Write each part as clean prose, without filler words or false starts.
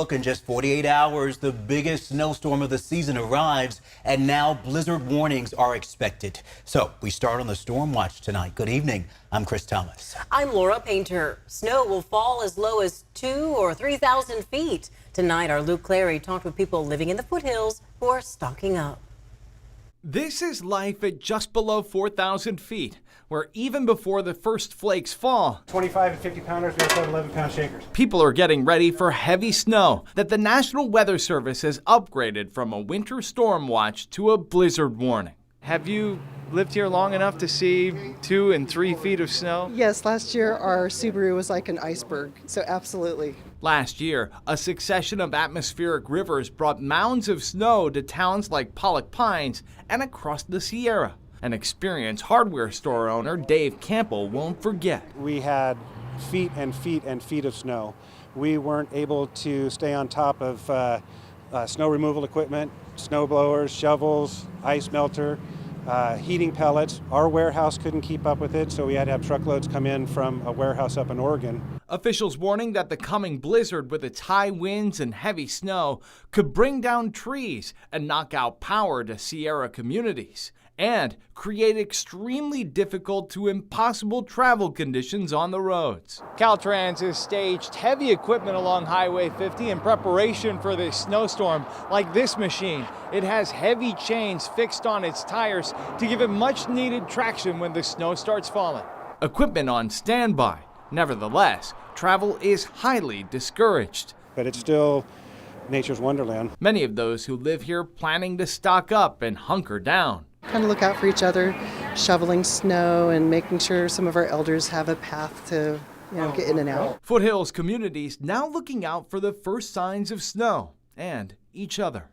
Look, in just 48 hours, the biggest snowstorm of the season arrives, and now blizzard warnings are expected. So we start on the storm watch tonight. Good evening. I'm Chris Thomas. I'm Laura Painter. Snow will fall as low as 2,000 or 3,000 feet. Tonight, our Luke Clary talked with people living in the foothills who are stocking up. This is life at just below 4,000 feet, where even before the first flakes fall, 25 and 50 pounders, we also have 11-pound shakers. People are getting ready for heavy snow that the National Weather Service has upgraded from a winter storm watch to a blizzard warning. Have you lived here long enough to see 2 and 3 feet of snow? Yes, last year our Subaru was like an iceberg, so absolutely. Last year, a succession of atmospheric rivers brought mounds of snow to towns like Pollock Pines and across the Sierra. An experienced hardware store owner, Dave Campbell, won't forget. We had feet and feet and feet of snow. We weren't able to stay on top of snow removal equipment, snow blowers, shovels, ice melter, heating pellets. Our warehouse couldn't keep up with it, so we had to have truckloads come in from a warehouse up in Oregon. Officials warning that the coming blizzard with its high winds and heavy snow could bring down trees and knock out power to Sierra communities and create extremely difficult to impossible travel conditions on the roads. Caltrans has staged heavy equipment along Highway 50 in preparation for this snowstorm, like this machine. It has heavy chains fixed on its tires to give it much needed traction when the snow starts falling. Equipment on standby. Nevertheless, travel is highly discouraged. But it's still nature's wonderland. Many of those who live here planning to stock up and hunker down. Kind of look out for each other, shoveling snow and making sure some of our elders have a path to, get in and out. Foothills communities now looking out for the first signs of snow and each other.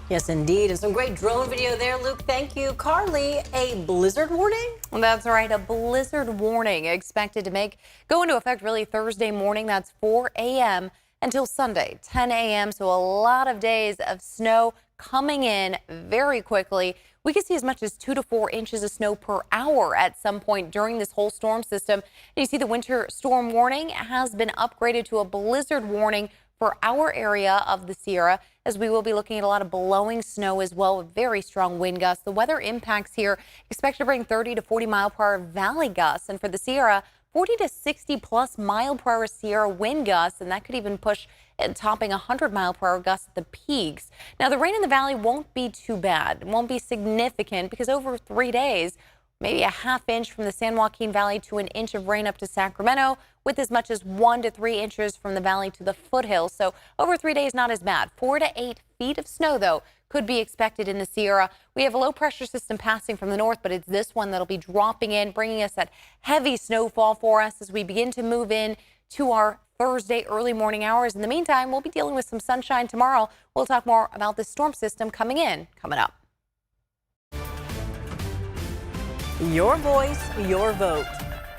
Yes, indeed. And some great drone video there, Luke. Thank you. Carly, a blizzard warning? That's right. A blizzard warning expected to go into effect really Thursday morning. That's 4 a.m. until Sunday, 10 a.m. So a lot of days of snow coming in very quickly. We could see as much as 2 to 4 inches of snow per hour at some point during this whole storm system. And you see the winter storm warning has been upgraded to a blizzard warning for our area of the Sierra, as we will be looking at a lot of blowing snow as well with very strong wind gusts. The weather impacts here expect to bring 30 to 40 mile per hour valley gusts, and for the Sierra, 40 to 60 plus mile per hour Sierra wind gusts, and that could even push and topping 100 mile per hour gusts at the peaks. Now, the rain in the valley won't be too bad. It won't be significant because over 3 days, maybe a ½ inch from the San Joaquin Valley to an inch of rain up to Sacramento, with as much as 1 to 3 inches from the valley to the foothills. So over 3 days, not as bad. 4 to 8 feet of snow, though, could be expected in the Sierra. We have a low pressure system passing from the north, but it's this one that'll be dropping in, bringing us that heavy snowfall for us as we begin to move in to our Thursday early morning hours. In the meantime, we'll be dealing with some sunshine tomorrow. We'll talk more about this storm system coming up. Your voice, your vote.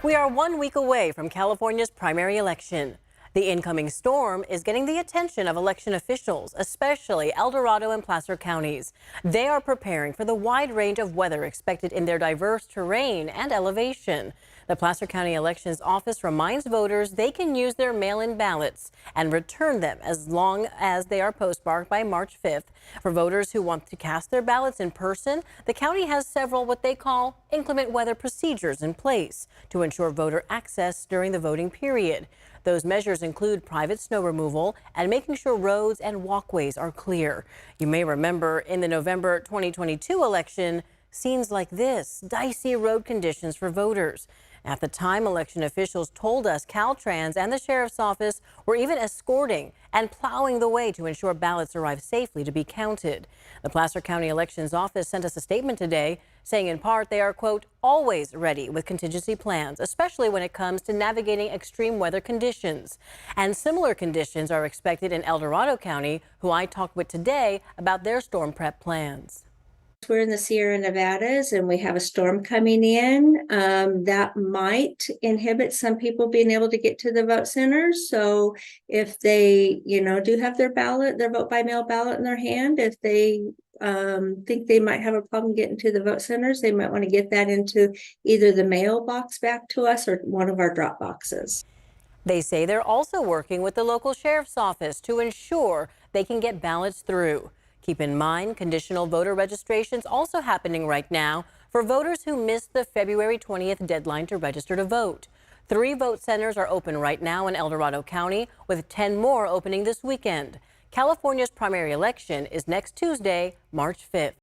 We are 1 week away from California's primary election. The incoming storm is getting the attention of election officials, especially El Dorado and Placer counties. They are preparing for the wide range of weather expected in their diverse terrain and elevation. The Placer County Elections Office reminds voters they can use their mail-in ballots and return them as long as they are postmarked by March 5th. For voters who want to cast their ballots in person, the county has several what they call inclement weather procedures in place to ensure voter access during the voting period. Those measures include private snow removal and making sure roads and walkways are clear. You may remember in the November 2022 election, scenes like this, dicey road conditions for voters. At the time, election officials told us Caltrans and the sheriff's office were even escorting and plowing the way to ensure ballots arrive safely to be counted. The Placer County Elections Office sent us a statement today saying in part they are, quote, always ready with contingency plans, especially when it comes to navigating extreme weather conditions. And similar conditions are expected in El Dorado County, who I talked with today about their storm prep plans. We're in the Sierra Nevadas and we have a storm coming in that might inhibit some people being able to get to the vote centers. So if they, do have their vote by mail ballot in their hand, if they think they might have a problem getting to the vote centers, they might want to get that into either the mailbox back to us or one of our drop boxes. They say they're also working with the local sheriff's office to ensure they can get ballots through. Keep in mind, conditional voter registration's also happening right now for voters who missed the February 20th deadline to register to vote. 3 vote centers are open right now in El Dorado County, with 10 more opening this weekend. California's primary election is next Tuesday, March 5th.